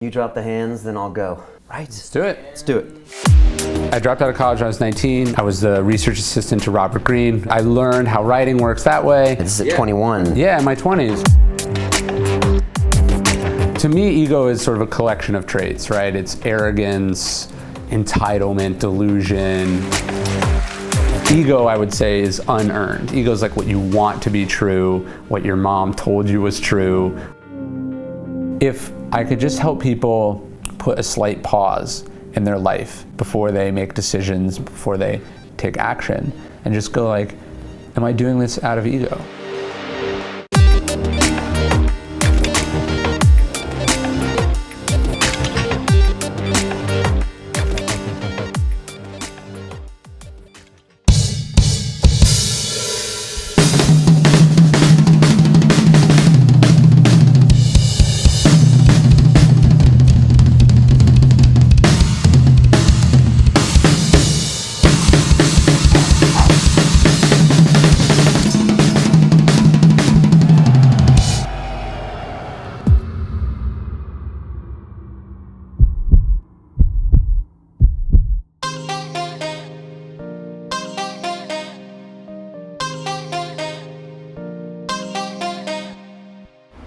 You drop the hands, then I'll go. Right? Let's do it. Let's do it. I dropped out of college when I was 19. I was the research assistant to Robert Greene. I learned how writing works that way. This is at 21. Yeah, in my 20s. To me, ego is sort of a collection of traits, right? It's arrogance, entitlement, delusion. Ego, I would say, is unearned. Ego is like what you want to be true, what your mom told you was true. If I could just help people put a slight pause in their life before they make decisions, before they take action, and just go like, am I doing this out of ego?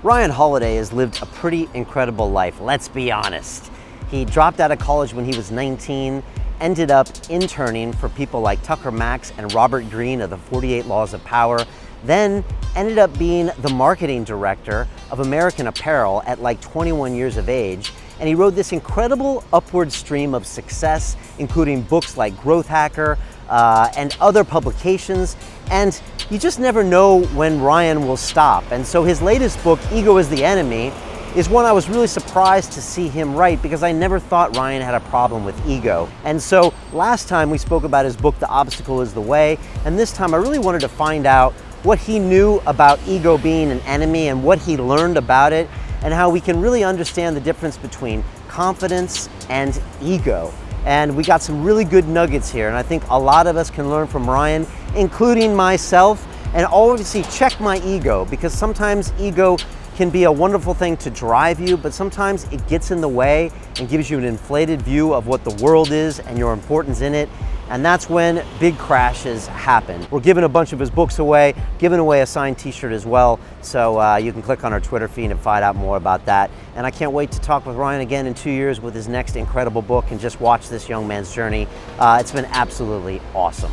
Ryan Holiday has lived a pretty incredible life, let's be honest. He dropped out of college when he was 19, ended up interning for people like Tucker Max and Robert Greene of the 48 Laws of Power, then ended up being the marketing director of American Apparel at like 21 years of age. And he rode this incredible upward stream of success, including books like Growth Hacker and other publications. And you just never know when Ryan will stop. And so his latest book, Ego is the Enemy, is one I was really surprised to see him write because I never thought Ryan had a problem with ego. And so last time we spoke about his book, The Obstacle is the Way, and this time I really wanted to find out what he knew about ego being an enemy and what he learned about it, and how we can really understand the difference between confidence and ego. And we got some really good nuggets here, and I think a lot of us can learn from Ryan, including myself. And obviously check my ego, because sometimes ego can be a wonderful thing to drive you, but sometimes it gets in the way and gives you an inflated view of what the world is and your importance in it. And that's when big crashes happen. We're giving a bunch of his books away, giving away a signed t-shirt as well. So you can click on our Twitter feed and find out more about that. And I can't wait to talk with Ryan again in 2 years with his next incredible book and just watch this young man's journey. It's been absolutely awesome.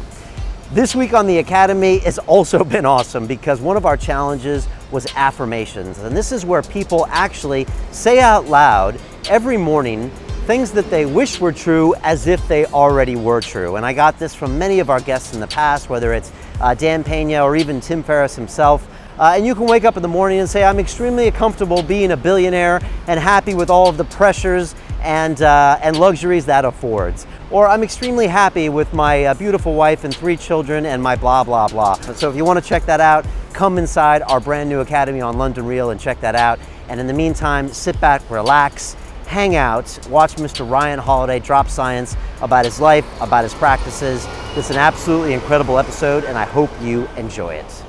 This week on the Academy has also been awesome because one of our challenges was affirmations. And this is where people actually say out loud every morning things that they wish were true as if they already were true. And I got this from many of our guests in the past, whether it's Dan Pena or even Tim Ferriss himself. And you can wake up in the morning and say, I'm extremely comfortable being a billionaire and happy with all of the pressures and luxuries that affords. Or I'm extremely happy with my beautiful wife and 3 children and my blah, blah, blah. So if you want to check that out, come inside our brand new Academy on London Real and check that out. And in the meantime, sit back, relax, hang out, watch Mr. Ryan Holiday drop science about his life, about his practices. This is an absolutely incredible episode, and I hope you enjoy it.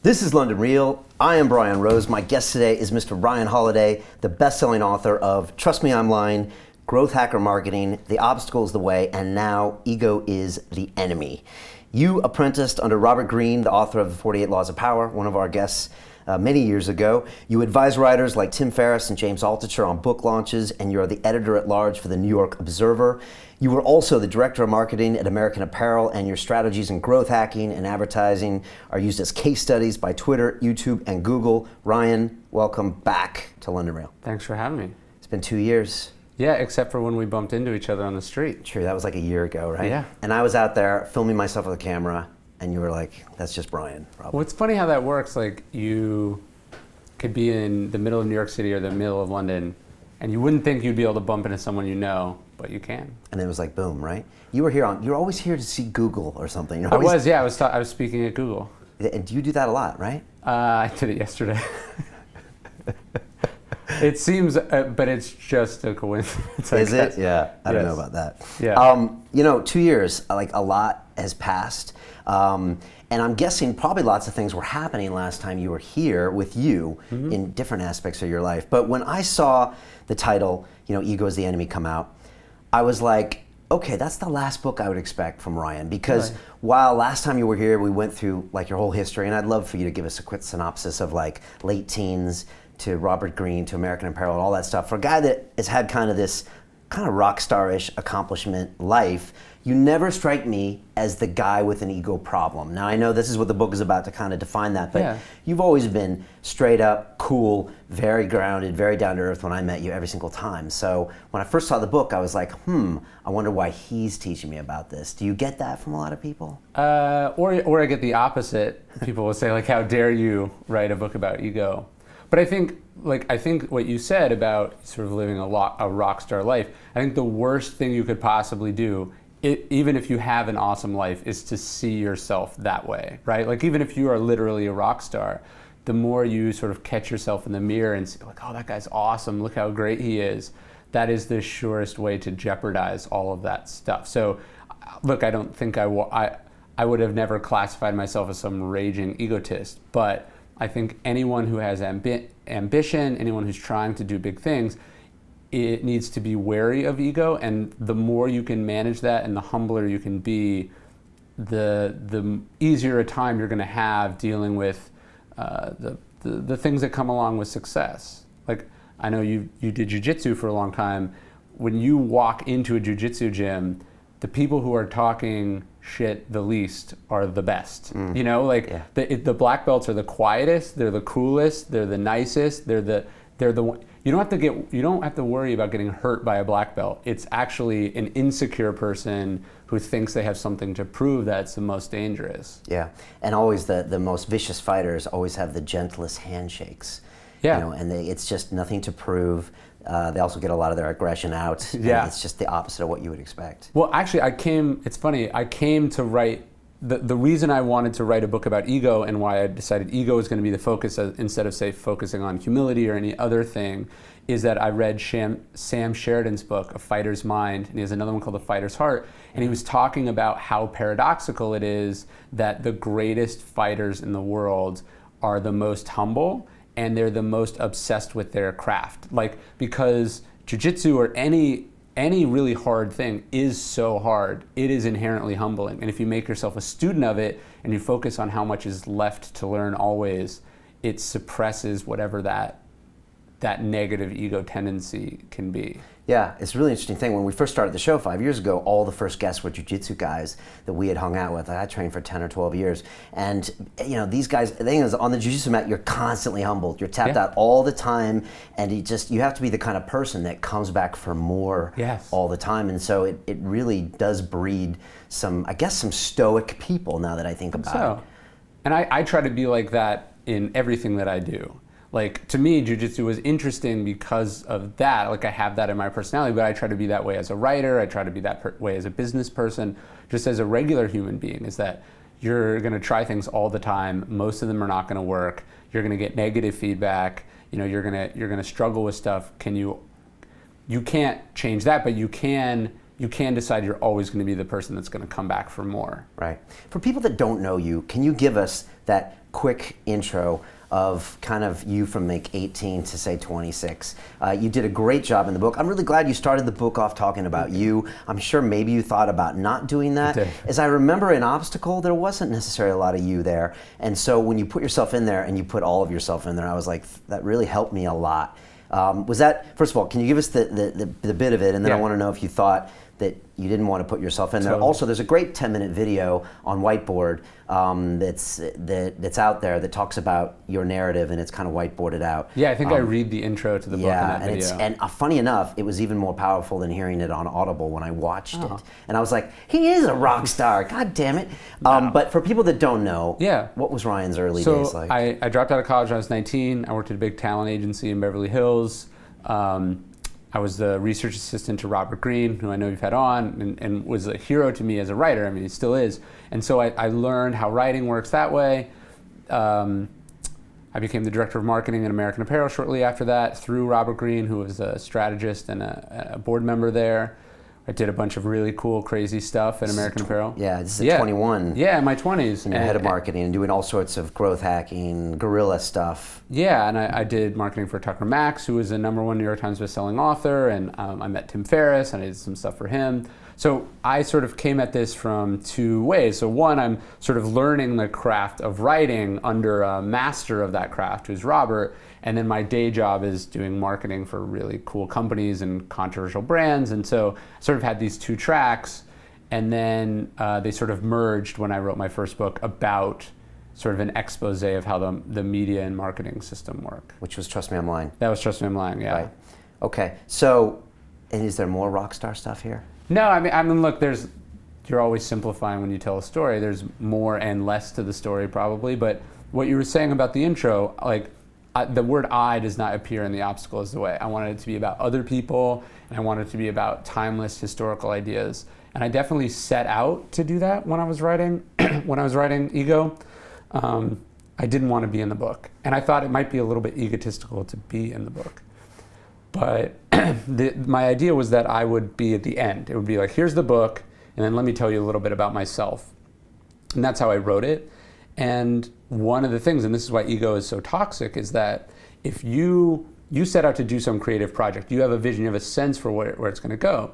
This is London Real. I am Brian Rose. My guest today is Mr. Ryan Holiday, the best-selling author of Trust Me, I'm Lying, Growth Hacker Marketing, The Obstacle is the Way, and now Ego is the Enemy. You apprenticed under Robert Greene, the author of the 48 Laws of Power, one of our guests many years ago. You advise writers like Tim Ferriss and James Altucher on book launches, and you're the editor-at-large for the New York Observer. You were also the director of marketing at American Apparel, and your strategies in growth hacking and advertising are used as case studies by Twitter, YouTube, and Google. Ryan, welcome back to London Real. Thanks for having me. It's been 2 years. Yeah, except for when we bumped into each other on the street. True, that was like a year ago, right? Yeah. And I was out there filming myself with a camera, and you were like, that's just Brian, probably. Well, it's funny how that works. Like, you could be in the middle of New York City or the middle of London, and you wouldn't think you'd be able to bump into someone you know, but you can. And it was like, boom, right? You were you're always here to see Google or something. I was speaking at Google. And you do that a lot, right? I did it yesterday. It seems, but it's just a coincidence. Is it? Yeah, I don't know about that. Yeah. 2 years, like a lot has passed. And I'm guessing probably lots of things were happening last time you were here with you in different aspects of your life. But when I saw the title, Ego is the Enemy come out, I was like, okay, that's the last book I would expect from Ryan. Because while last time you were here, we went through like your whole history, and I'd love for you to give us a quick synopsis of like late teens to Robert Greene to American Apparel and all that stuff. For a guy that has had kind of this kind of rock star-ish accomplishment life, you never strike me as the guy with an ego problem. Now I know this is what the book is about to kind of define that, but you've always been straight up, cool, very grounded, very down to earth when I met you every single time. So when I first saw the book, I was like, I wonder why he's teaching me about this. Do you get that from a lot of people? Or I get the opposite. People will say like, how dare you write a book about ego? But I think what you said about sort of living a rock star life, I think the worst thing you could possibly do, even if you have an awesome life, is to see yourself that way, right? Like even if you are literally a rock star, the more you sort of catch yourself in the mirror and see like, oh, that guy's awesome, look how great he is, that is the surest way to jeopardize all of that stuff. So look, I don't think I would have never classified myself as some raging egotist, but I think anyone who has ambition, anyone who's trying to do big things, it needs to be wary of ego, and the more you can manage that and the humbler you can be, the easier a time you're going to have dealing with the things that come along with success. Like, I know you did jiu-jitsu for a long time. When you walk into a jiu-jitsu gym, the people who are talking shit the least are the best. The black belts are the quietest, they're the coolest, they're the nicest, they're the one. You don't have to worry about getting hurt by a black belt. It's actually an insecure person who thinks they have something to prove that's the most dangerous. Yeah, and always the most vicious fighters always have the gentlest handshakes. Yeah. And it's just nothing to prove. They also get a lot of their aggression out. Yeah. It's just the opposite of what you would expect. Well, actually, it's funny, I came to write, the reason I wanted to write a book about ego and why I decided ego is going to be the focus instead of, say, focusing on humility or any other thing, is that I read Sam Sheridan's book, A Fighter's Mind, and he has another one called The Fighter's Heart, and he was talking about how paradoxical it is that the greatest fighters in the world are the most humble, and they're the most obsessed with their craft. Like, because jiu-jitsu or any really hard thing is so hard, it is inherently humbling. And if you make yourself a student of it and you focus on how much is left to learn always, it suppresses whatever that negative ego tendency can be. Yeah, it's a really interesting thing. When we first started the show 5 years ago, all the first guests were jiu-jitsu guys that we had hung out with. I trained for 10 or 12 years. And these guys, the thing is, on the jiu-jitsu mat, you're constantly humbled. You're tapped out all the time, and you have to be the kind of person that comes back for more all the time. And so it really does breed some stoic people, now that I think about it. And I try to be like that in everything that I do. Like, to me, jiu-jitsu was interesting because of that. Like, I have that in my personality, but I try to be that way as a writer. I try to be that way as a business person, just as a regular human being, is that you're going to try things all the time. Most of them are not going to work. You're going to get negative feedback. You're going to struggle with stuff. You can't change that, but you can decide you're always going to be the person that's going to come back for more. Right. For people that don't know you, can you give us that quick intro of kind of you from like 18 to say 26. You did a great job in the book. I'm really glad you started the book off talking about you. I'm sure maybe you thought about not doing that. As I remember in Obstacle, there wasn't necessarily a lot of you there. And so when you put yourself in there and you put all of yourself in there, I was like, that really helped me a lot. Was that, first of all, can you give us the bit of it? And then I want to know if you thought that you didn't want to put yourself in there. Also, there's a great 10-minute video on Whiteboard that's out there that talks about your narrative, and it's kind of whiteboarded out. Yeah, I think I read the intro to the book in that video. And funny enough, it was even more powerful than hearing it on Audible when I watched it. And I was like, he is a rock star, God damn it. But for people that don't know, what was Ryan's early days like? I dropped out of college when I was 19. I worked at a big talent agency in Beverly Hills. I was the research assistant to Robert Greene, who I know you've had on, and was a hero to me as a writer. I mean, he still is. And so I learned how writing works that way. I became the director of marketing at American Apparel shortly after that through Robert Greene, who was a strategist and a board member there. I did a bunch of really cool, crazy stuff at American Apparel. Yeah, this is at 21. Yeah, in my 20s. And you're head of marketing and doing all sorts of growth hacking, guerrilla stuff. Yeah, and I did marketing for Tucker Max, who was a #1 New York Times bestselling author, and I met Tim Ferriss, and I did some stuff for him. So I sort of came at this from two ways. So one, I'm sort of learning the craft of writing under a master of that craft, who's Robert, and then my day job is doing marketing for really cool companies and controversial brands. And so I sort of had these two tracks, and then they sort of merged when I wrote my first book about sort of an expose of how the media and marketing system work. Which was Trust Me, I'm Lying. That was Trust Me, I'm Lying, yeah. Right. Okay, so, and is there more rock star stuff here? No, I mean, look, you're always simplifying when you tell a story. There's more and less to the story probably, but what you were saying about the intro, like, the word I does not appear in The Obstacle Is the Way. I wanted it to be about other people, and I wanted it to be about timeless historical ideas. And I definitely set out to do that when I was writing, Ego. I didn't want to be in the book. And I thought it might be a little bit egotistical to be in the book. But my idea was that I would be at the end. It would be like, here's the book, and then let me tell you a little bit about myself. And that's how I wrote it. And one of the things, and this is why ego is so toxic, is that if you set out to do some creative project, you have a vision, you have a sense for where it's going to go,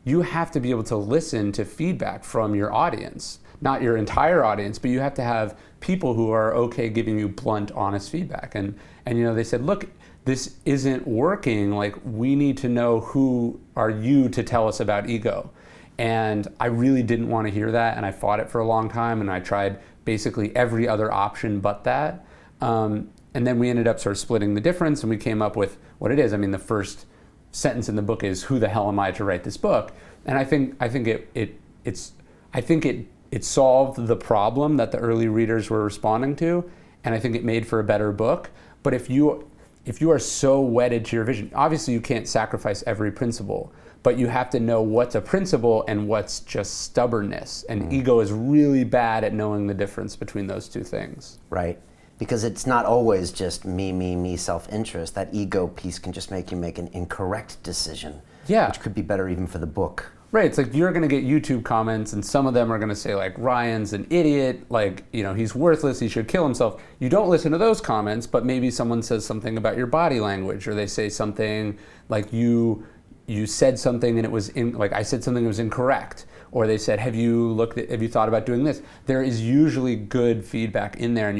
you have to be able to listen to feedback from your audience. Not your entire audience, but you have to have people who are okay giving you blunt, honest feedback. And you know, they said, look, this isn't working. Like, we need to know who are you to tell us about ego. And I really didn't want to hear that, and I fought it for a long time, and I tried basically every other option but that. And then we ended up sort of splitting the difference, and we came up with what it is. I mean, the first sentence in the book is, "Who the hell am I to write this book?" And I think it solved the problem that the early readers were responding to, and I think it made for a better book. But if you are so wedded to your vision, obviously you can't sacrifice every principle, but you have to know what's a principle and what's just stubbornness. And ego is really bad at knowing the difference between those two things. Right. Because it's not always just me, self-interest. That ego piece can just make you make an incorrect decision. Yeah. Which could be better even for the book. Right, it's like you're gonna get YouTube comments, and some of them are gonna say like, Ryan's an idiot, like, you know, he's worthless, he should kill himself. You don't listen to those comments, but maybe someone says something about your body language, or they say something like you said something and it was like I said something that was incorrect, or they said, have you thought about doing this? There is usually good feedback in there, and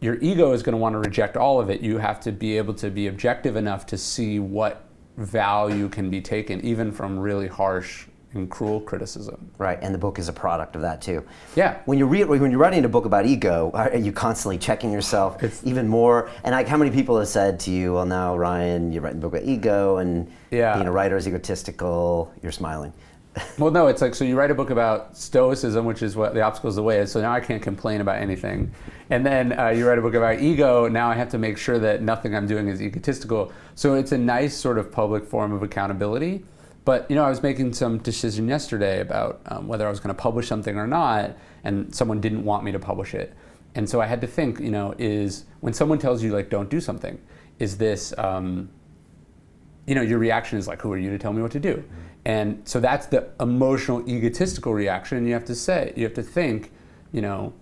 your ego is gonna wanna reject all of it. You have to be able to be objective enough to see what value can be taken even from really harsh and cruel criticism. Right, and the book is a product of that too. Yeah. When you're writing a book about ego, are you constantly checking yourself even more? And like, how many people have said to you, well, now Ryan, you're writing a book about ego, and being a writer is egotistical, you're smiling. Well, no, it's like, so you write a book about stoicism, which is what The Obstacle Is the Way is, so now I can't complain about anything. And then you write a book about ego, now I have to make sure that nothing I'm doing is egotistical. So it's a nice sort of public form of accountability. But, you know, I was making some decision yesterday about whether I was going to publish something or not, and someone didn't want me to publish it. And so I had to think, you know, is when someone tells you, like, don't do something, is this, you know, your reaction is like, who are you to tell me what to do? And so that's the emotional, egotistical reaction. And you have to think, you know,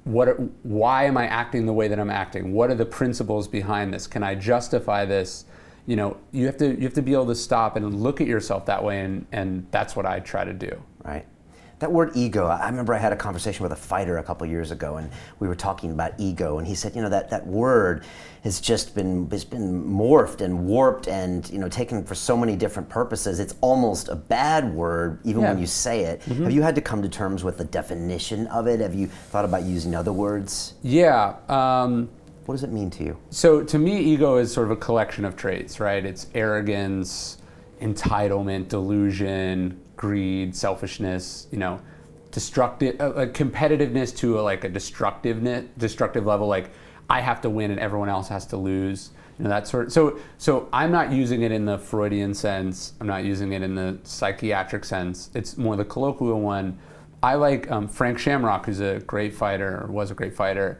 why am I acting the way that I'm acting? What are the principles behind this? Can I justify this? You have to be able to stop and look at yourself that way, and that's what I try to do. Right. That word ego, I remember I had a conversation with a fighter a couple years ago, and we were talking about ego, and he said, that word has just been morphed and warped and taken for so many different purposes. It's almost a bad word even when you say it. Mm-hmm. Have you had to come to terms with the definition of it? Have you thought about using other words? Yeah. What does it mean to you? So to me, ego is sort of a collection of traits, right? It's arrogance, entitlement, delusion, greed, selfishness, destructive, competitiveness to a destructive level, like I have to win and everyone else has to lose, that sort of. So I'm not using it in the Freudian sense. I'm not using it in the psychiatric sense. It's more the colloquial one. I like Frank Shamrock, who's a great fighter, or was a great fighter.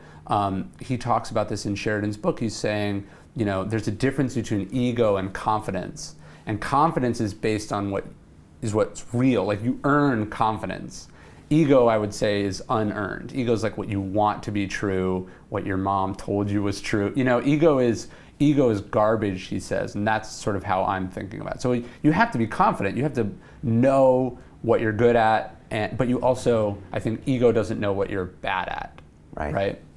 He talks about this in Sheridan's book. He's saying, there's a difference between ego and confidence. And confidence is based on what's real. Like you earn confidence. Ego, I would say, is unearned. Ego is like what you want to be true, what your mom told you was true. Ego is garbage, he says, and that's sort of how I'm thinking about it. So you have to be confident. You have to know what you're good at, but you also, I think, ego doesn't know what you're bad at.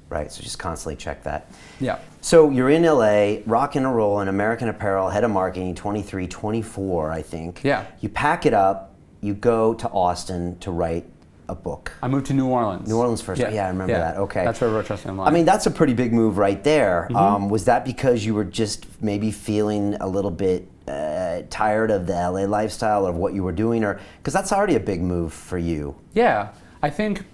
Right. So just constantly check that. Yeah. So you're in LA, rocking and rolling, American Apparel, head of marketing, 23, 24, I think. Yeah. You pack it up, you go to Austin to write a book. I moved to New Orleans. New Orleans first. Yeah, I remember that. Okay. That's where I wrote Trust in Life. I mean, that's a pretty big move right there. Mm-hmm. Was that because you were just maybe feeling a little bit tired of the LA lifestyle or what you were doing, or because that's already a big move for you? Yeah, I think.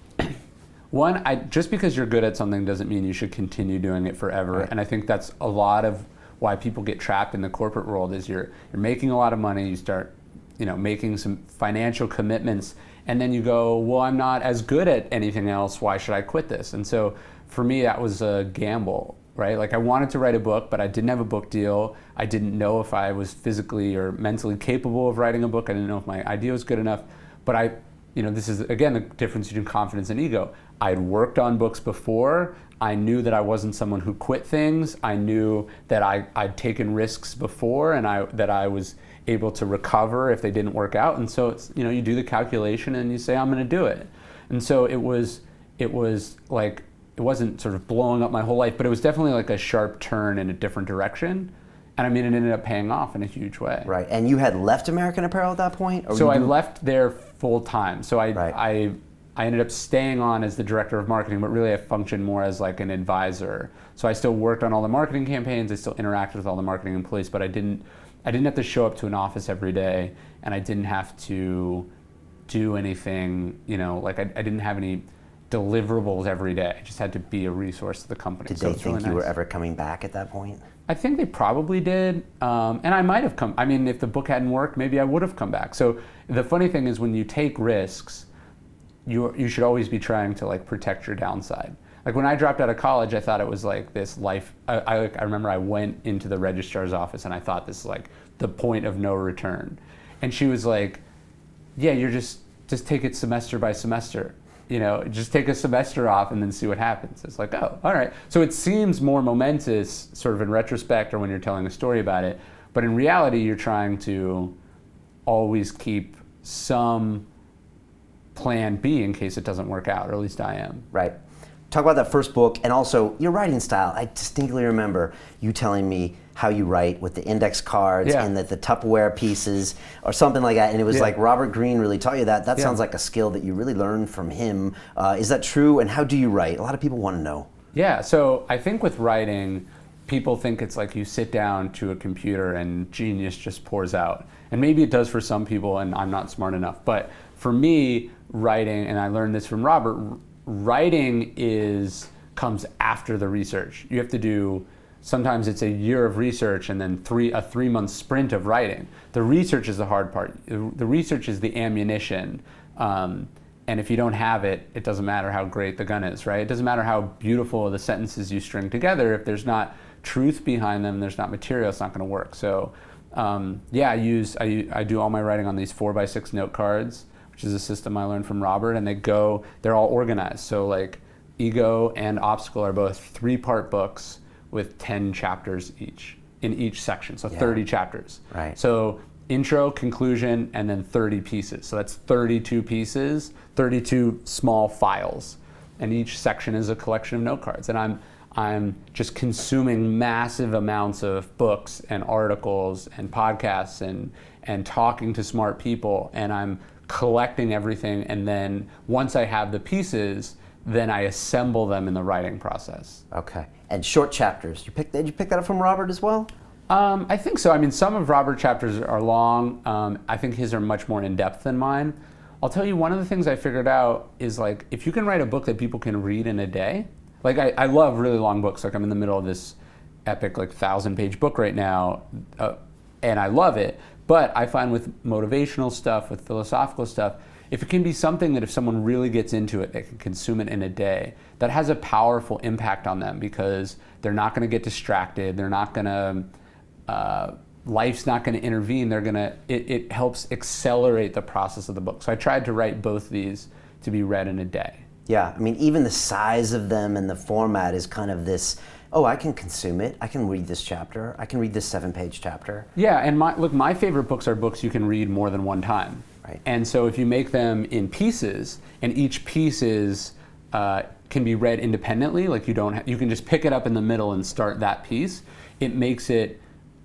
One, just because you're good at something doesn't mean you should continue doing it forever. Right. And I think that's a lot of why people get trapped in the corporate world is you're making a lot of money, you start making some financial commitments, and then you go, well, I'm not as good at anything else, why should I quit this? And so for me, that was a gamble, right? Like I wanted to write a book, but I didn't have a book deal. I didn't know if I was physically or mentally capable of writing a book. I didn't know if my idea was good enough, but this is, again, the difference between confidence and ego. I had worked on books before. I knew that I wasn't someone who quit things. I knew that I'd taken risks before and that I was able to recover if they didn't work out. And so it's, you do the calculation and you say, I'm gonna do it. And so it was like, it wasn't sort of blowing up my whole life, but it was definitely like a sharp turn in a different direction. And I mean, it ended up paying off in a huge way. Right, and you had left American Apparel at that point? So I left there full time. So I ended up staying on as the director of marketing, but really I functioned more as like an advisor. So I still worked on all the marketing campaigns, I still interacted with all the marketing employees, but I didn't have to show up to an office every day, and I didn't have to do anything, I didn't have any deliverables every day. I just had to be a resource to the company. Did they think you were ever coming back at that point? I think they probably did, and I might have come. I mean, if the book hadn't worked, maybe I would have come back. So the funny thing is when you take risks, you should always be trying to protect your downside. Like when I dropped out of college, I thought it was like this life. I remember I went into the registrar's office and I thought this is like the point of no return. And she was like, yeah, you're just take it semester by semester. Just take a semester off and then see what happens. It's like, oh, all right. So it seems more momentous sort of in retrospect or when you're telling a story about it. But in reality, you're trying to always keep some plan B in case it doesn't work out, or at least I am. Right. Talk about that first book and also your writing style. I distinctly remember you telling me how you write with the index cards and the Tupperware pieces or something like that. And it was like Robert Greene really taught you that. That sounds like a skill that you really learned from him. Is that true? And how do you write? A lot of people want to know. Yeah, so I think with writing, people think it's like you sit down to a computer and genius just pours out. And maybe it does for some people and I'm not smart enough. But for me, writing, and I learned this from Robert, writing comes after the research. You have to do, sometimes it's a year of research and then a 3-month sprint of writing. The research is the hard part. The research is the ammunition. And if you don't have it, it doesn't matter how great the gun is, right? It doesn't matter how beautiful the sentences you string together. If there's not truth behind them, there's not material, it's not gonna work. So I do all my writing on these 4x6 note cards, which is a system I learned from Robert, and they're all organized. So Ego and Obstacle are both 3-part books with 10 chapters each in each section, so 30 chapters. Right. So intro, conclusion, and then 30 pieces. So that's 32 pieces, 32 small files, and each section is a collection of note cards. And I'm just consuming massive amounts of books and articles and podcasts and talking to smart people, and I'm collecting everything, and then once I have the pieces, then I assemble them in the writing process. Okay. And short chapters. Did you pick that up from Robert as well? I think so. I mean, some of Robert's chapters are long. I think his are much more in-depth than mine. I'll tell you, one of the things I figured out is, like, if you can write a book that people can read in a day, like I love really long books. Like, I'm in the middle of this epic, like, 1,000-page book right now, and I love it. But I find with motivational stuff, with philosophical stuff, if it can be something that if someone really gets into it, they can consume it in a day, that has a powerful impact on them, because they're not going to get distracted. They're not going to, life's not going to intervene. It helps accelerate the process of the book. So I tried to write both these to be read in a day. Yeah, I mean, even the size of them and the format is kind of this, oh, I can consume it. I can read this chapter. I can read this 7-page chapter. Yeah, and my favorite books are books you can read more than one time. Right. And so if you make them in pieces, and each piece is can be read independently, like you can just pick it up in the middle and start that piece, it makes it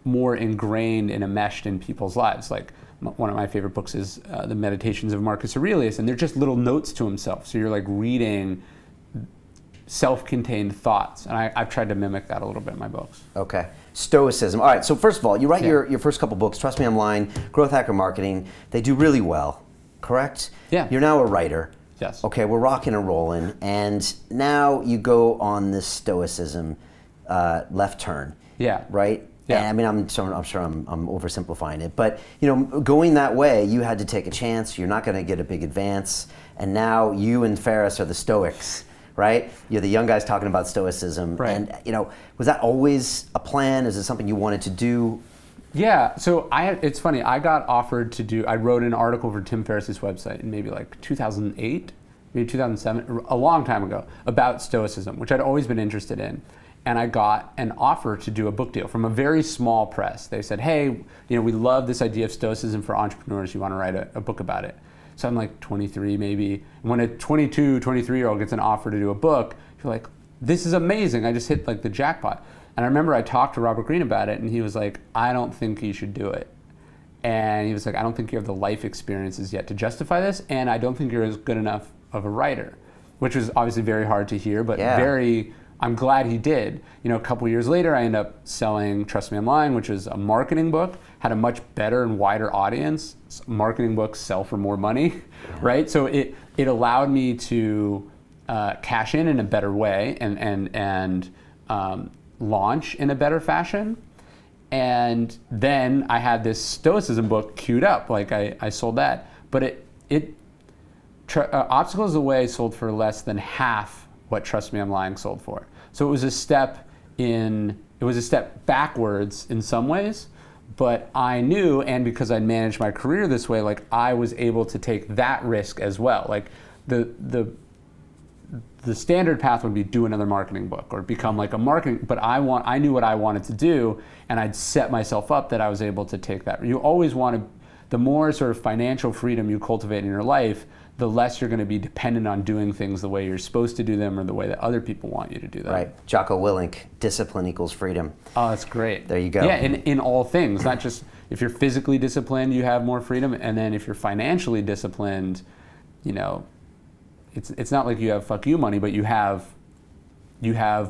more ingrained and enmeshed in people's lives. Like, one of my favorite books is The Meditations of Marcus Aurelius, and they're just little notes to himself. So you're like reading self-contained thoughts, and I've tried to mimic that a little bit in my books. Okay. Stoicism. All right, so first of all, you write your first couple books, Trust Me, I'm Lying, Growth Hacker Marketing. They do really well, correct? Yeah. You're now a writer. Yes. Okay, we're rocking and rolling, and now you go on this Stoicism left turn. Yeah. Right? Yeah. And, I mean, I'm sure I'm oversimplifying it, but going that way, you had to take a chance. You're not going to get a big advance, and now you and Ferris are the Stoics, right? You're the young guys talking about Stoicism, right. And was that always a plan? Is it something you wanted to do? Yeah. So it's funny. I got offered to do. I wrote an article for Tim Ferriss's website in maybe like 2008, maybe 2007, a long time ago, about Stoicism, which I'd always been interested in. And I got an offer to do a book deal from a very small press. They said, hey, we love this idea of Stoicism for entrepreneurs. You want to write a book about it? So I'm like 23 maybe. And when a 22, 23-year-old gets an offer to do a book, you're like, this is amazing. I just hit like the jackpot. And I remember I talked to Robert Greene about it, and he was like, I don't think you should do it. And he was like, I don't think you have the life experiences yet to justify this, and I don't think you're as good enough of a writer, which was obviously very hard to hear, but I'm glad he did. A couple years later, I ended up selling Trust Me, I'm Lying, which is a marketing book, had a much better and wider audience. Marketing books sell for more money, right? So it allowed me to cash in a better way and launch in a better fashion. And then I had this Stoicism book queued up, like I sold that. But Obstacles Away sold for less than half what Trust Me, I'm Lying sold for. So it was a step backwards in some ways, but I knew, and because I managed my career this way, like I was able to take that risk as well. Like the standard path would be do another marketing book or become like a marketing, but I knew what I wanted to do, and I'd set myself up that I was able to take that. You always want to, the more sort of financial freedom you cultivate in your life, the less you're going to be dependent on doing things the way you're supposed to do them or the way that other people want you to do them. Right. Jocko Willink, discipline equals freedom. Oh, that's great. There you go. Yeah, in all things, not just if you're physically disciplined, you have more freedom, and then if you're financially disciplined, it's not like you have fuck you money, but you have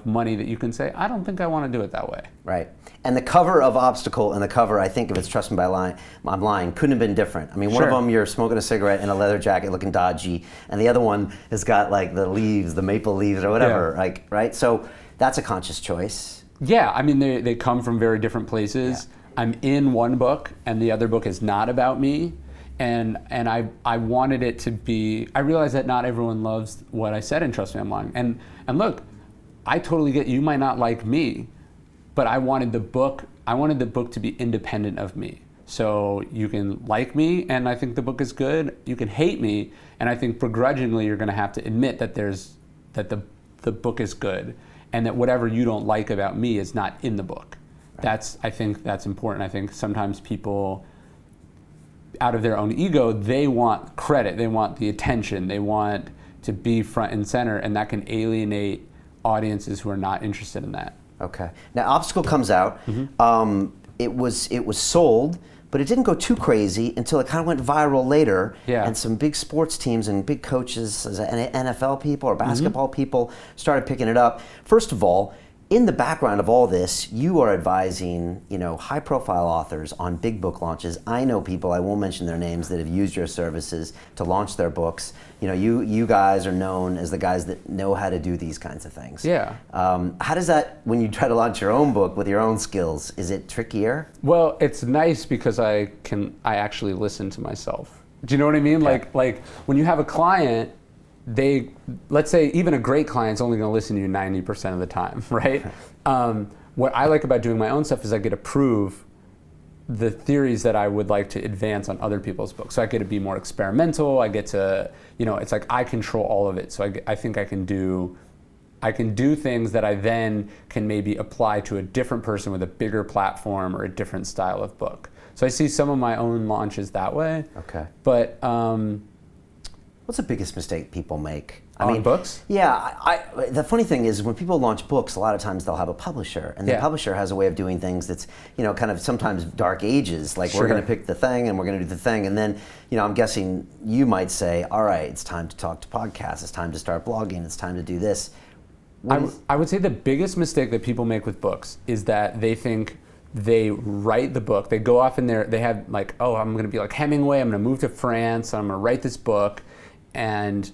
money that you can say, I don't think I want to do it that way. Right. And the cover of Obstacle and the cover, I think, if it's Trust Me, I'm Lying, couldn't have been different. I mean, one of them, you're smoking a cigarette in a leather jacket looking dodgy, and the other one has got like the leaves, the maple leaves or whatever, right? So that's a conscious choice. Yeah, I mean, they come from very different places. Yeah. I'm in one book, and the other book is not about me. And I wanted it to be, I realized that not everyone loves what I said in Trust Me, I'm Lying. And look, I totally get, you might not like me, but I wanted the book to be independent of me. So you can like me, and I think the book is good. You can hate me, and I think begrudgingly you're going to have to admit that the the book is good, and that whatever you don't like about me is not in the book. Right. I think that's important. I think sometimes people, out of their own ego, they want credit, they want the attention, they want to be front and center, and that can alienate audiences who are not interested in that. Okay. Now, Obstacle comes out. It was sold, but it didn't go too crazy until it kind of went viral later. Yeah. And some big sports teams and big coaches, NFL people or basketball people, started picking it up. First of all, in the background of all this, you are advising, high-profile authors on big book launches. I know people, I won't mention their names, that have used your services to launch their books. You guys are known as the guys that know how to do these kinds of things. Yeah. How does that, when you try to launch your own book with your own skills, is it trickier? Well, it's nice because I actually listen to myself. Do you know what I mean? Okay. Like when you have a client, let's say even a great client's only going to listen to you 90% of the time, right? What I like about doing my own stuff is I get to prove the theories that I would like to advance on other people's books. So I get to be more experimental. I get to, it's like I control all of it. So I think I can do things that I then can maybe apply to a different person with a bigger platform or a different style of book. So I see some of my own launches that way. Okay. But what's the biggest mistake people make? Books? Yeah, the funny thing is when people launch books, a lot of times they'll have a publisher, and the publisher has a way of doing things that's, kind of sometimes dark ages, like we're going to pick the thing and we're going to do the thing, and then, I'm guessing you might say, all right, it's time to talk to podcasts, it's time to start blogging, it's time to do this. I would say the biggest mistake that people make with books is that they think they write the book, they go off in there, they have like, oh, I'm going to be like Hemingway, I'm going to move to France, I'm going to write this book, and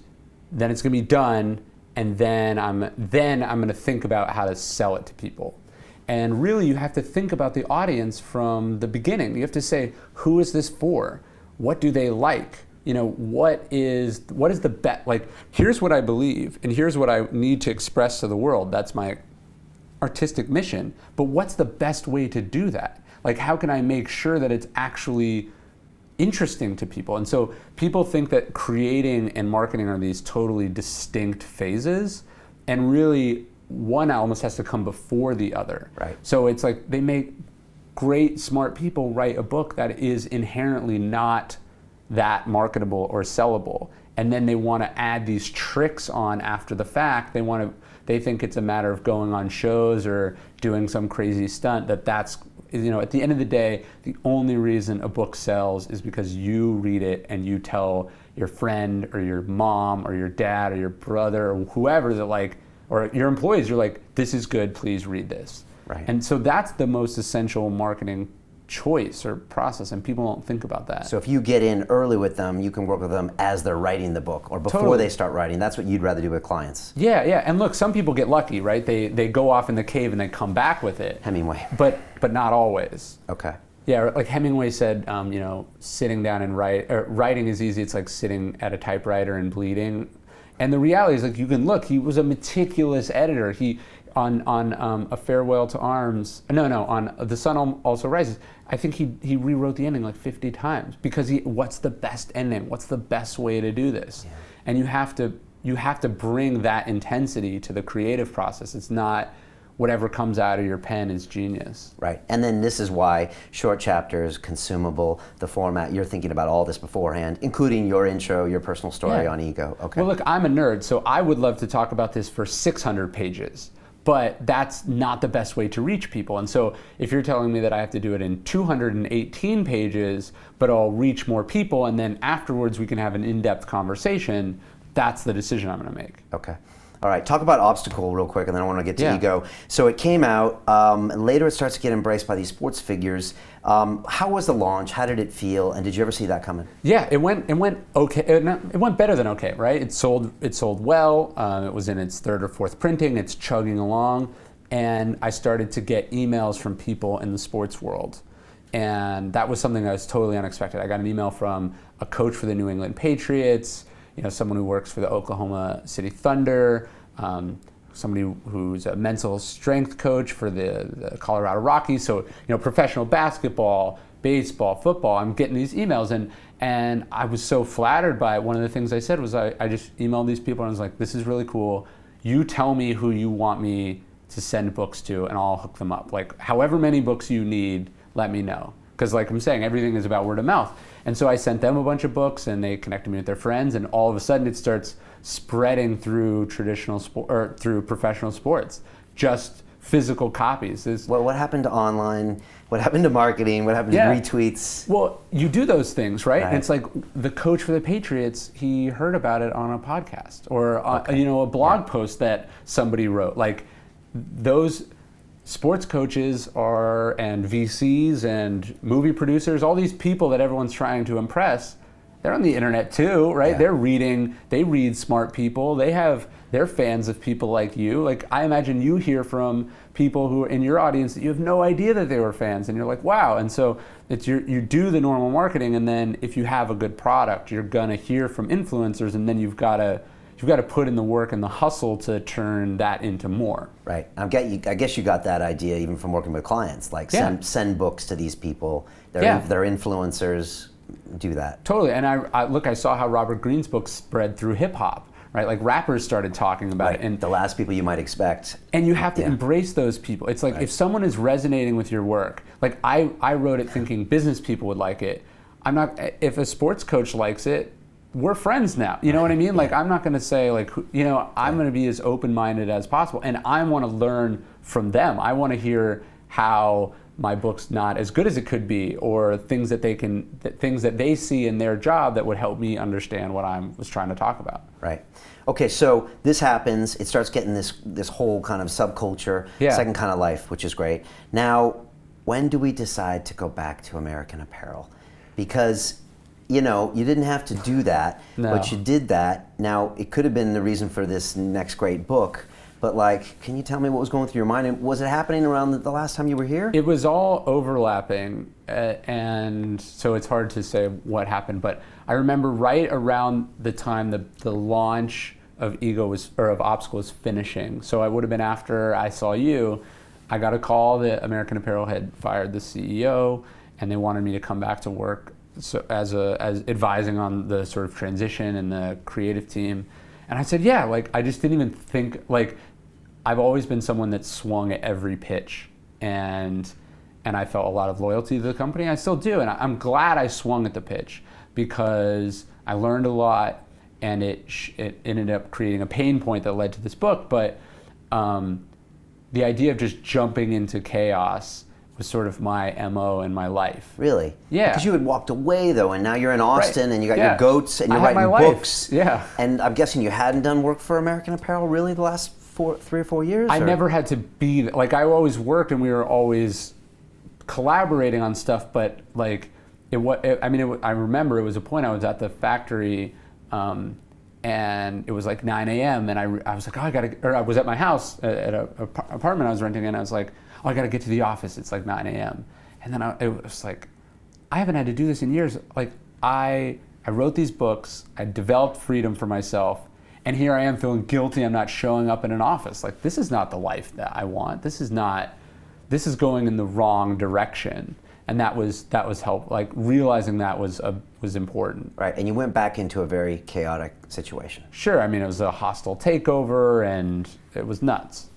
then it's going to be done, and then I'm going to think about how to sell it to people. And really, you have to think about the audience from the beginning. You have to say, who is this for? What do they like? What is the bet? Like, here's what I believe, and here's what I need to express to the world. That's my artistic mission. But what's the best way to do that? Like, how can I make sure that it's actually interesting to people? And so people think that creating and marketing are these totally distinct phases, and really one almost has to come before the other. Right. So it's like they make great, smart people write a book that is inherently not that marketable or sellable, and then they want to add these tricks on after the fact. They think it's a matter of going on shows or doing some crazy stunt that's at the end of the day, the only reason a book sells is because you read it and you tell your friend or your mom or your dad or your brother or whoever that or your employees, you're like, this is good, please read this. Right. And so that's the most essential marketing choice or process, and people don't think about that. So if you get in early with them, you can work with them as they're writing the book or before Totally. they start writing. That's what you'd rather do with clients. Yeah. And look, some people get lucky, right? They go off in the cave and they come back with it. Hemingway. But not always. Okay. Yeah, like Hemingway said, sitting down and writing is easy. It's like sitting at a typewriter and bleeding. And the reality is, like, you can look, he was a meticulous editor. He, on A Farewell to Arms, on The Sun Also Rises, I think he rewrote the ending like 50 times because what's the best ending? What's the best way to do this? Yeah. And you have to bring that intensity to the creative process. It's not whatever comes out of your pen is genius. Right. And then this is why short chapters, consumable, the format, you're thinking about all this beforehand, including your intro, your personal story on ego. Okay. Well, look, I'm a nerd, so I would love to talk about this for 600 pages. But that's not the best way to reach people. And so if you're telling me that I have to do it in 218 pages, but I'll reach more people, and then afterwards we can have an in-depth conversation, that's the decision I'm going to make. Okay. All right, talk about Obstacle real quick, and then I want to get to Ego. So it came out, and later it starts to get embraced by these sports figures. How was the launch? How did it feel? And did you ever see that coming? Yeah, it went okay. It went better than okay, right? It sold well. It was in its third or fourth printing. It's chugging along, and I started to get emails from people in the sports world. And that was something that was totally unexpected. I got an email from a coach for the New England Patriots, someone who works for the Oklahoma City Thunder, somebody who's a mental strength coach for the Colorado Rockies. So, professional basketball, baseball, football, I'm getting these emails, and I was so flattered by it. One of the things I said was I just emailed these people and I was like, this is really cool. you tell me who you want me to send books to and I'll hook them up. Like however many books you need, let me know. Because like I'm saying, everything is about word of mouth. And so I sent them a bunch of books and they connected me with their friends, and all of a sudden it starts spreading through traditional sport or through professional sports. Just physical copies. What happened to online? What happened to marketing? What happened to retweets? Well, you do those things, right? And it's like the coach for the Patriots, he heard about it on a podcast or a blog post that somebody wrote. Like those sports coaches and VCs and movie producers, all these people that everyone's trying to impress, they're on the internet too, right? Yeah. They read smart people. They're fans of people like you. Like I imagine you hear from people who are in your audience that you have no idea that they were fans, and you're like, wow. And so you do the normal marketing, and then if you have a good product, you're gonna hear from influencers, and then you've got to put in the work and the hustle to turn that into more. Right. I guess you got that idea even from working with clients. Like send books to these people. They're influencers. Do that. Totally. And I saw how Robert Greene's book spread through hip hop. Right, like rappers started talking about it, and the last people you might expect. And you have to embrace those people. It's like if someone is resonating with your work, like I wrote it thinking business people would like it. If a sports coach likes it, we're friends now. You know what I mean? Like I'm not going to say like, I'm going to be as open-minded as possible, and I want to learn from them. I want to hear how my book's not as good as it could be, or things that they see in their job that would help me understand what I was trying to talk about. Right. Okay, so this happens, it starts getting this whole kind of subculture, second kind of life, which is great. Now, when do we decide to go back to American Apparel? Because, you didn't have to do that, but you did that. Now, it could have been the reason for this next great book, but like, can you tell me what was going through your mind? And was it happening around the last time you were here? It was all overlapping, and so it's hard to say what happened. But I remember right around the time the launch of of Obstacle was finishing. So I would have been after I saw you. I got a call that American Apparel had fired the CEO, and they wanted me to come back to work as advising on the sort of transition and the creative team. And I said, yeah. Like I just didn't even think like. I've always been someone that swung at every pitch, and I felt a lot of loyalty to the company. I still do, and I'm glad I swung at the pitch because I learned a lot, and it ended up creating a pain point that led to this book. But the idea of just jumping into chaos was sort of my MO in my life. Really? Yeah. Because you had walked away though, and now you're in Austin, and you got your goats, and you're writing books. Yeah. And I'm guessing you hadn't done work for American Apparel really the last 3 or 4 years? I never had to be, like I always worked and we were always collaborating on stuff, but like I remember it was a point I was at the factory and it was like 9 a.m. and I was like, I was at my house at an apartment I was renting, and I was like, I gotta get to the office, it's like 9 a.m. And then it was like, I haven't had to do this in years. Like I wrote these books, I developed freedom for myself, and here I am feeling guilty I'm not showing up in an office. Like this is not the life that I want. This is going in the wrong direction. And that was help. Like realizing that was important. Right, and you went back into a very chaotic situation. Sure, I mean it was a hostile takeover and it was nuts.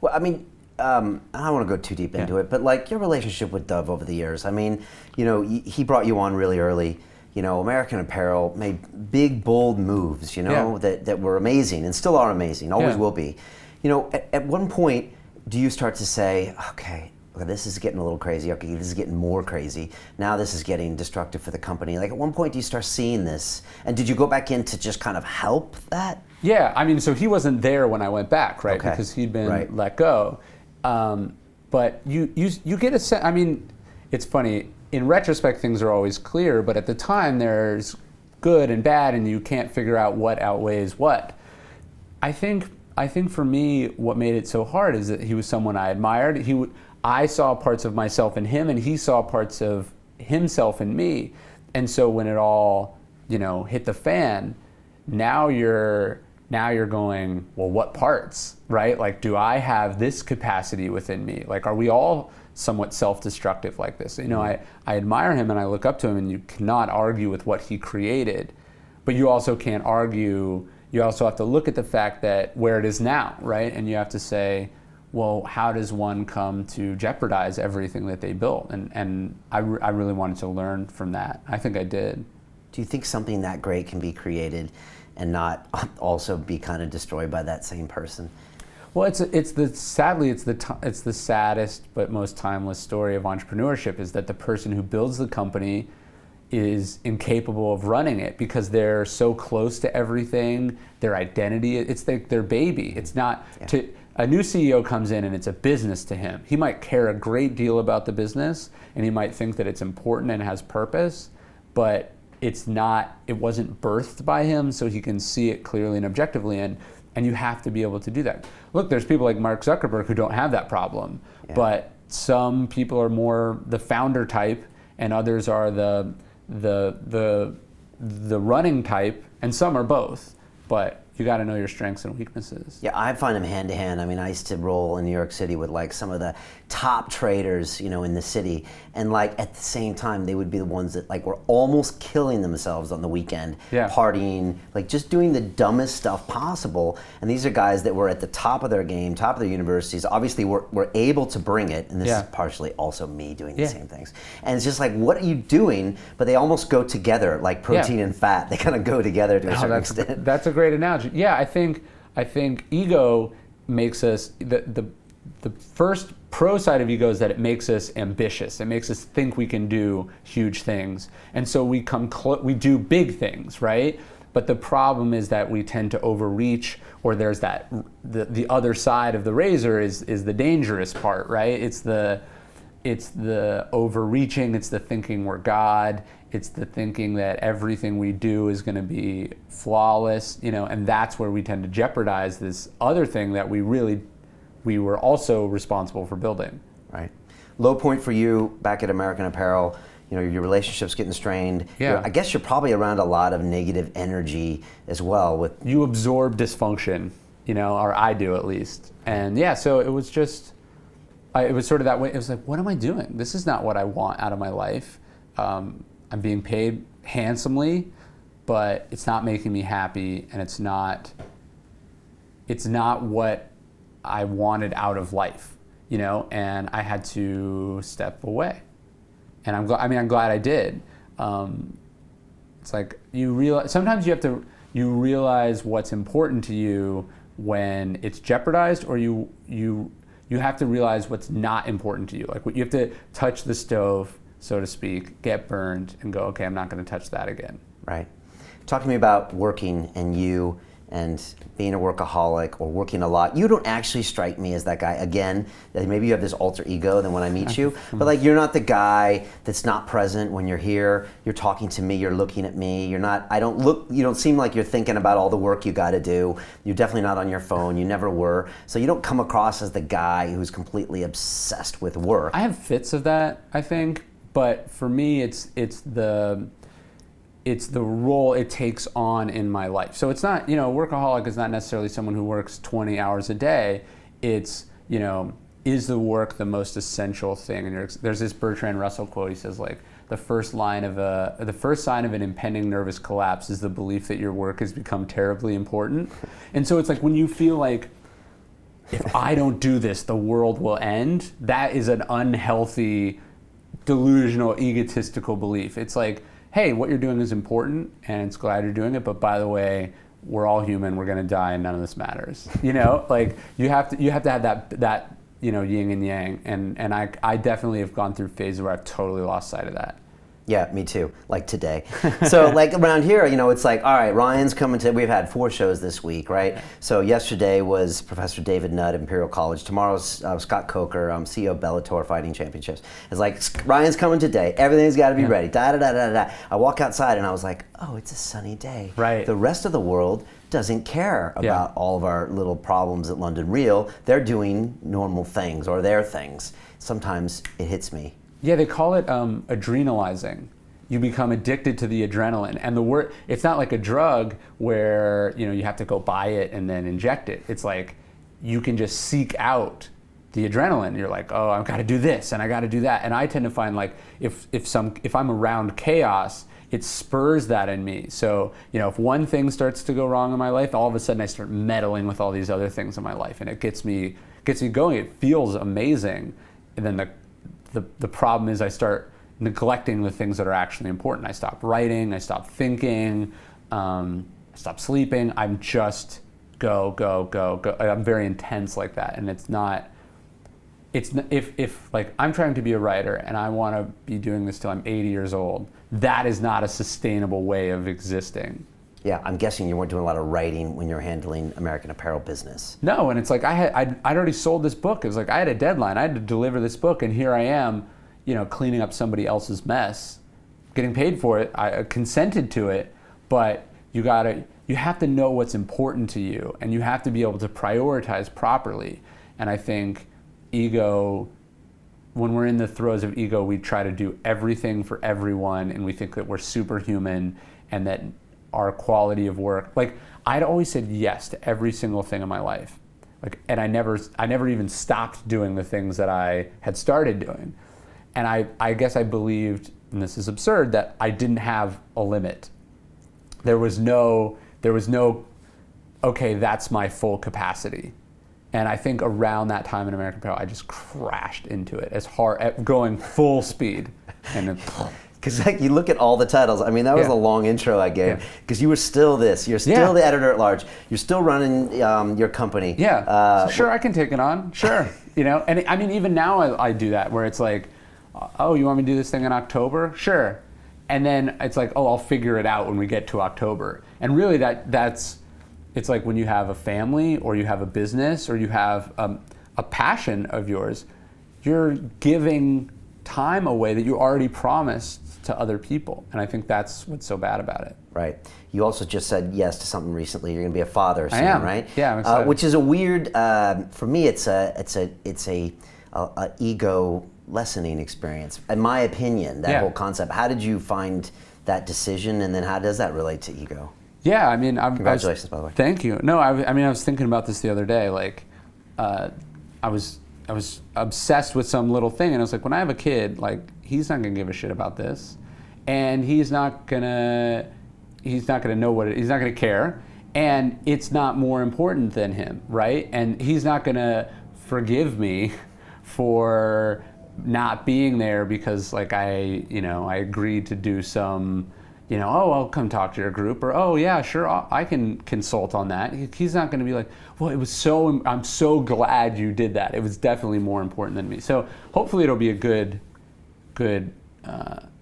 Well, I mean, I don't want to go too deep into it, but like your relationship with Dove over the years. I mean, he brought you on really early. American Apparel made big, bold moves, that were amazing and still are amazing, always will be. At one point, do you start to say, okay, this is getting a little crazy, okay, this is getting more crazy, now this is getting destructive for the company. Like at one point, do you start seeing this? And did you go back in to just kind of help that? Yeah, I mean, so he wasn't there when I went back, right? Okay. Because he'd been let go. But you get a sense, I mean, it's funny, in retrospect, things are always clear, but at the time, there's good and bad, and you can't figure out what outweighs what. I think for me, what made it so hard is that he was someone I admired. I saw parts of myself in him, and he saw parts of himself in me. And so when it all, hit the fan, now you're going, well, what parts, right? Like, do I have this capacity within me? Like, are we all somewhat self-destructive like this? I admire him and I look up to him, and you cannot argue with what he created, but you also can't argue you also have to look at the fact that where it is now, right? And you have to say, well, how does one come to jeopardize everything that they built? And I really wanted to learn from that. I think I did. Do you think something that great can be created and not also be kind of destroyed by that same person? Well, sadly it's the saddest but most timeless story of entrepreneurship, is that the person who builds the company is incapable of running it because they're so close to everything. Their identity, it's their baby. It's not a new CEO comes in and it's a business to him. He might care a great deal about the business and he might think that it's important and has purpose, but it wasn't birthed by him, so he can see it clearly and objectively, and you have to be able to do that. Look, there's people like Mark Zuckerberg who don't have that problem, but some people are more the founder type and others are the running type, and some are both, but you got to know your strengths and weaknesses. Yeah, I find them hand to hand. I mean, I used to roll in New York City with like some of the top traders, in the city, and like at the same time, they would be the ones that like were almost killing themselves on the weekend, partying, like just doing the dumbest stuff possible. And these are guys that were at the top of their game, top of their universities, obviously were able to bring it, and this is partially also me doing the same things. And it's just like, what are you doing? But they almost go together, like protein and fat. They kind of go together to a certain extent. That's a great analogy. Yeah, I think ego makes us, the first pro side of ego is that it makes us ambitious. It makes us think we can do huge things. And so we we do big things, right? But the problem is that we tend to overreach, or there's the other side of the razor is the dangerous part, right? It's the overreaching, it's the thinking we're God, it's the thinking that everything we do is going to be flawless, and that's where we tend to jeopardize this other thing that we were also responsible for building. Right. Low point for you back at American Apparel, your relationship's getting strained. Yeah. I guess you're probably around a lot of negative energy as well. You absorb dysfunction, or I do at least. And so it was just, it was sort of that way. It was like, what am I doing? This is not what I want out of my life. I'm being paid handsomely, but it's not making me happy, and it's not what I wanted out of life, and I had to step away. And I'm glad I did. It's like sometimes you realize what's important to you when it's jeopardized, or you have to realize what's not important to you. Like you have to touch the stove, so to speak, get burned, and go, okay, I'm not going to touch that again. Right. Talk to me about working and you and being a workaholic or working a lot. You don't actually strike me as that guy. Again, maybe you have this alter ego than when I meet you, but like you're not the guy that's not present when you're here. You're talking to me, you're looking at me. You don't seem like you're thinking about all the work you got to do. You're definitely not on your phone. You never were. So you don't come across as the guy who's completely obsessed with work. I have fits of that, I think, but for me it's the role it takes on in my life. So it's not, workaholic is not necessarily someone who works 20 hours a day. It's, is the work the most essential thing? And there's this Bertrand Russell quote. He says, like, the first sign of an impending nervous collapse is the belief that your work has become terribly important. And so it's like when you feel like, if I don't do this, the world will end, that is an unhealthy, delusional, egotistical belief. It's like, hey, what you're doing is important, and it's glad you're doing it, but by the way, we're all human, we're gonna die, and none of this matters. Like you have to have that yin and yang, and I definitely have gone through phases where I've totally lost sight of that. Yeah, me too, like today. So like around here, it's like, all right, Ryan's coming we've had 4 shows this week, right? So yesterday was Professor David Nutt at Imperial College. Tomorrow's Scott Coker, CEO of Bellator Fighting Championships. It's like, Ryan's coming today, everything's gotta be ready, da-da-da-da-da. I walk outside and I was like, oh, it's a sunny day. Right. The rest of the world doesn't care about all of our little problems at London Real. They're doing normal things, or their things. Sometimes it hits me. Yeah, they call it adrenalising. You become addicted to the adrenaline, and the word, it's not like a drug where you have to go buy it and then inject it. It's like you can just seek out the adrenaline. You're like, oh, I've got to do this and I got to do that. And I tend to find like if I'm around chaos, it spurs that in me. So, if one thing starts to go wrong in my life, all of a sudden I start meddling with all these other things in my life, and it gets me going. It feels amazing. And then the problem is I start neglecting the things that are actually important. I stop writing, I stop thinking, I stop sleeping. I'm just go. I'm very intense like that. And if like I'm trying to be a writer and I want to be doing this till I'm 80 years old, that is not a sustainable way of existing. Yeah, I'm guessing you weren't doing a lot of writing when you're handling American Apparel business. No, and it's like I'd already sold this book. It was like I had a deadline. I had to deliver this book, and here I am, cleaning up somebody else's mess, getting paid for it. I consented to it, but you have to know what's important to you, and you have to be able to prioritize properly. And I think ego, when we're in the throes of ego, we try to do everything for everyone, and we think that we're superhuman and that our quality of work, like I'd always said yes to every single thing in my life, and I never even stopped doing the things that I had started doing. And I guess I believed, and this is absurd, that I didn't have a limit. There was no, okay, that's my full capacity. And I think around that time in American Apparel, I just crashed into it as hard, going full speed. And because like you look at all the titles, I mean, that was a long intro I gave, because you were still this, you're still the editor at large, you're still running your company. Yeah, sure, I can take it on, sure. And I mean, even now I do that, where it's like, oh, you want me to do this thing in October? Sure. And then it's like, oh, I'll figure it out when we get to October. And really it's like when you have a family or you have a business or you have a passion of yours, you're giving time away that you already promised to other people. And I think that's what's so bad about it. Right. You also just said yes to something recently. You're going to be a father soon, I am. Right? Yeah, I'm excited. Which is a weird, for me, it's a ego lessening experience. In my opinion, that whole concept. How did you find that decision, and then how does that relate to ego? Yeah, I mean, congratulations, by the way. Thank you. No, I mean, I was thinking about this the other day. Like, I was obsessed with some little thing, and I was like, when I have a kid, like, he's not gonna give a shit about this, and he's not gonna know he's not gonna care, and it's not more important than him, right? And he's not gonna forgive me for not being there because, like, I agreed to do some. Oh, I'll come talk to your group, or oh yeah, sure, I can consult on that. He's not going to be like, well, I'm so glad you did that. It was definitely more important than me. So hopefully it'll be a good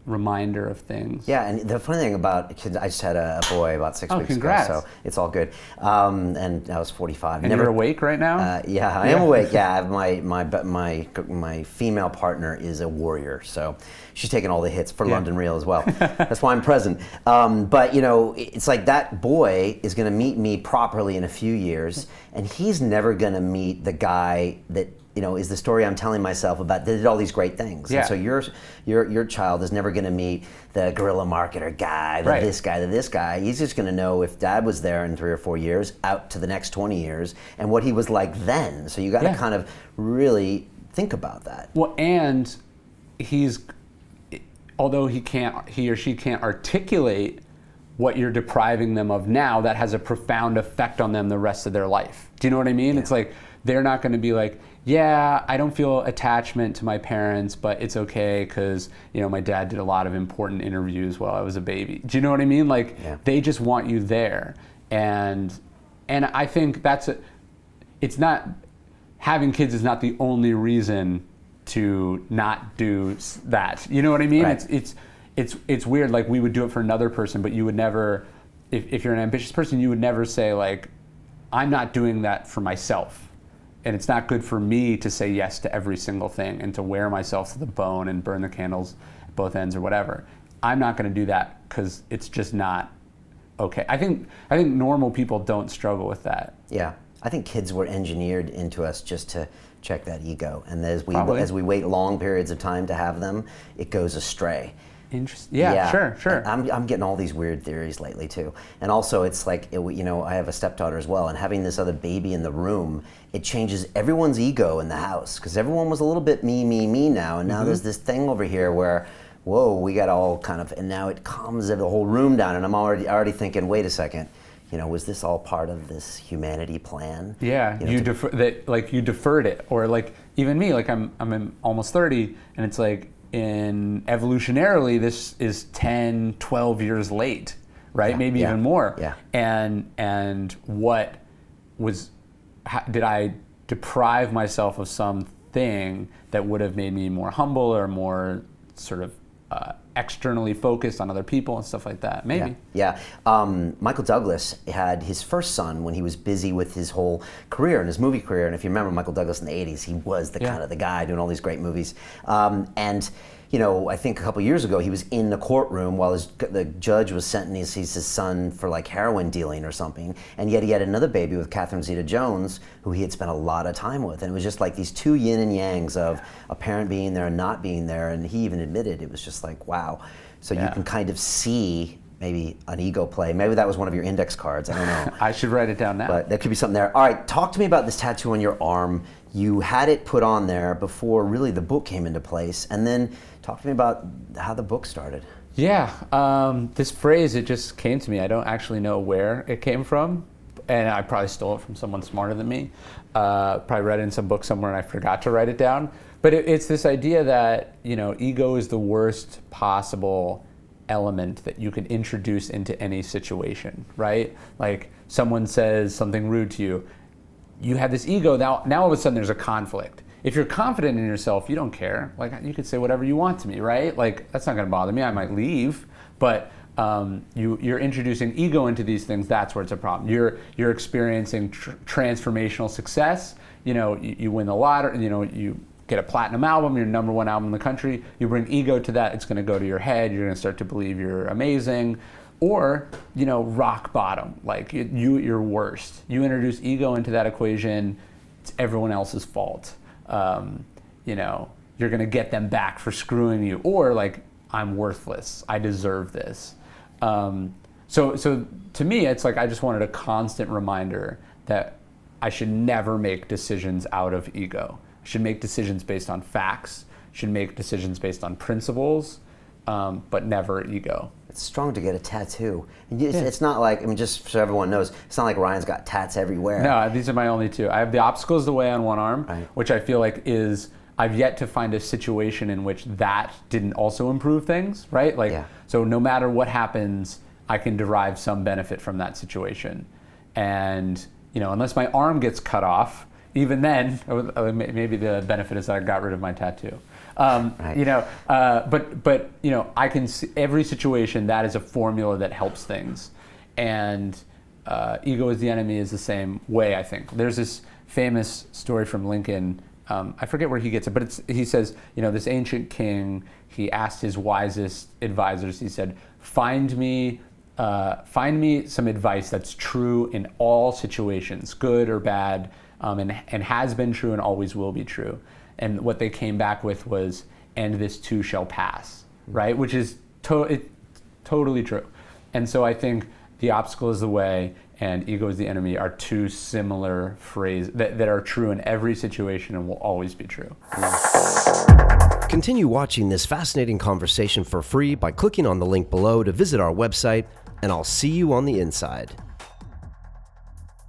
reminder of things. Yeah, and the funny thing about kids, I just had a boy about 6 weeks congrats. ago, so it's all good. And I was 45. And you're awake right now? Yeah, I am awake. Yeah, my female partner is a warrior, so she's taking all the hits for London Real as well. That's why I'm present. But it's like that boy is going to meet me properly in a few years, and he's never going to meet the guy that is the story I'm telling myself about that did all these great things. Yeah. And so your child is never going to meet the guerrilla marketer guy, this guy. He's just going to know if dad was there in 3 or 4 years, out to the next 20 years, and what he was like then. So you got to kind of really think about that. Well, and although he or she can't articulate what you're depriving them of now, that has a profound effect on them the rest of their life. Do you know what I mean? Yeah. It's like, they're not going to be like, yeah, I don't feel attachment to my parents, but it's okay because, my dad did a lot of important interviews while I was a baby. Do you know what I mean? Like, they just want you there. And I think it's not, having kids is not the only reason to not do that. You know what I mean? Right. It's weird. Like, we would do it for another person, but you would never, if you're an ambitious person, you would never say, like, I'm not doing that for myself. And it's not good for me to say yes to every single thing and to wear myself to the bone and burn the candles at both ends or whatever. I'm not going to do that because it's just not okay. I think normal people don't struggle with that. Yeah, I think kids were engineered into us just to check that ego, and as we wait long periods of time to have them, it goes astray. Interesting. Yeah, sure. I'm getting all these weird theories lately too, and also it's like I have a stepdaughter as well, and having this other baby in the room, it changes everyone's ego in the house because everyone was a little bit me now, and now there's this thing over here where whoa, we got all kind of, and now it calms the whole room down, and I'm already thinking, wait a second, was this all part of this humanity plan? Yeah, you deferred it, or like even me, like I'm almost 30, and it's like evolutionarily this is 10, 12 years late, right? Maybe even more. Yeah. And what did I deprive myself of something that would have made me more humble or more sort of externally focused on other people and stuff like that? Maybe. Yeah. Michael Douglas had his first son when he was busy with his whole career and his movie career. And if you remember Michael Douglas in the 80s, he was the kind of the guy doing all these great movies. And I think a couple years ago he was in the courtroom while the judge was sentencing his son for like heroin dealing or something, and yet he had another baby with Catherine Zeta-Jones, who he had spent a lot of time with, and it was just like these two yin and yangs of a parent being there and not being there, and he even admitted it was just like, wow. So you can kind of see maybe an ego play. Maybe that was one of your index cards, I don't know. I should write it down now. But there could be something there. All right, talk to me about this tattoo on your arm. You had it put on there before really the book came into place, and then talk to me about how the book started. Yeah, this phrase, it just came to me. I don't actually know where it came from, and I probably stole it from someone smarter than me. Probably read it in some book somewhere and I forgot to write it down. But it's this idea that, ego is the worst possible element that you can introduce into any situation, right? Like someone says something rude to you, you have this ego, now all of a sudden there's a conflict. If you're confident in yourself, you don't care. Like you could say whatever you want to me, right? Like that's not gonna bother me, I might leave, but you're introducing ego into these things, that's where it's a problem. You're experiencing transformational success, you win the lottery, you get a platinum album, your #1 album in the country, you bring ego to that, it's gonna go to your head, you're gonna start to believe you're amazing. Or, rock bottom, like you're worst. You introduce ego into that equation, it's everyone else's fault. You're gonna get them back for screwing you, or like, I'm worthless, I deserve this. So to me, it's like I just wanted a constant reminder that I should never make decisions out of ego. I should make decisions based on facts, should make decisions based on principles, but never ego. It's strong to get a tattoo. It's not like, just so everyone knows, it's not like Ryan's got tats everywhere. No, these are my only two. I have the obstacles the way on one arm, right, which I feel like I've yet to find a situation in which that didn't also improve things, right? So no matter what happens, I can derive some benefit from that situation. And, unless my arm gets cut off, even then, maybe the benefit is that I got rid of my tattoo. Right. But I can see every situation that is a formula that helps things, and ego is the enemy is the same way. I think there's this famous story from Lincoln. I forget where he gets it, but he says, this ancient king, he asked his wisest advisors. He said, find me some advice that's true in all situations, good or bad, and has been true and always will be true. And what they came back with was, and this too shall pass, right? Which is totally true. And so I think the obstacle is the way and ego is the enemy are two similar phrases that are true in every situation and will always be true. Continue watching this fascinating conversation for free by clicking on the link below to visit our website, and I'll see you on the inside.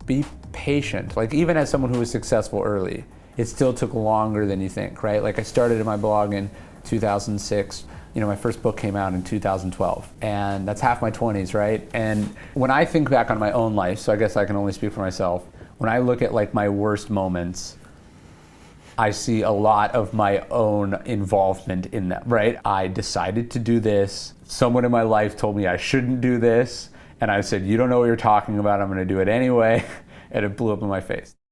Be patient. Like even as someone who was successful early, it still took longer than you think, right? Like I started my blog in 2006. My first book came out in 2012, and that's half my 20s, right? And when I think back on my own life, so I guess I can only speak for myself, when I look at like my worst moments, I see a lot of my own involvement in them, right? I decided to do this. Someone in my life told me I shouldn't do this, and I said, you don't know what you're talking about, I'm gonna do it anyway, and it blew up in my face.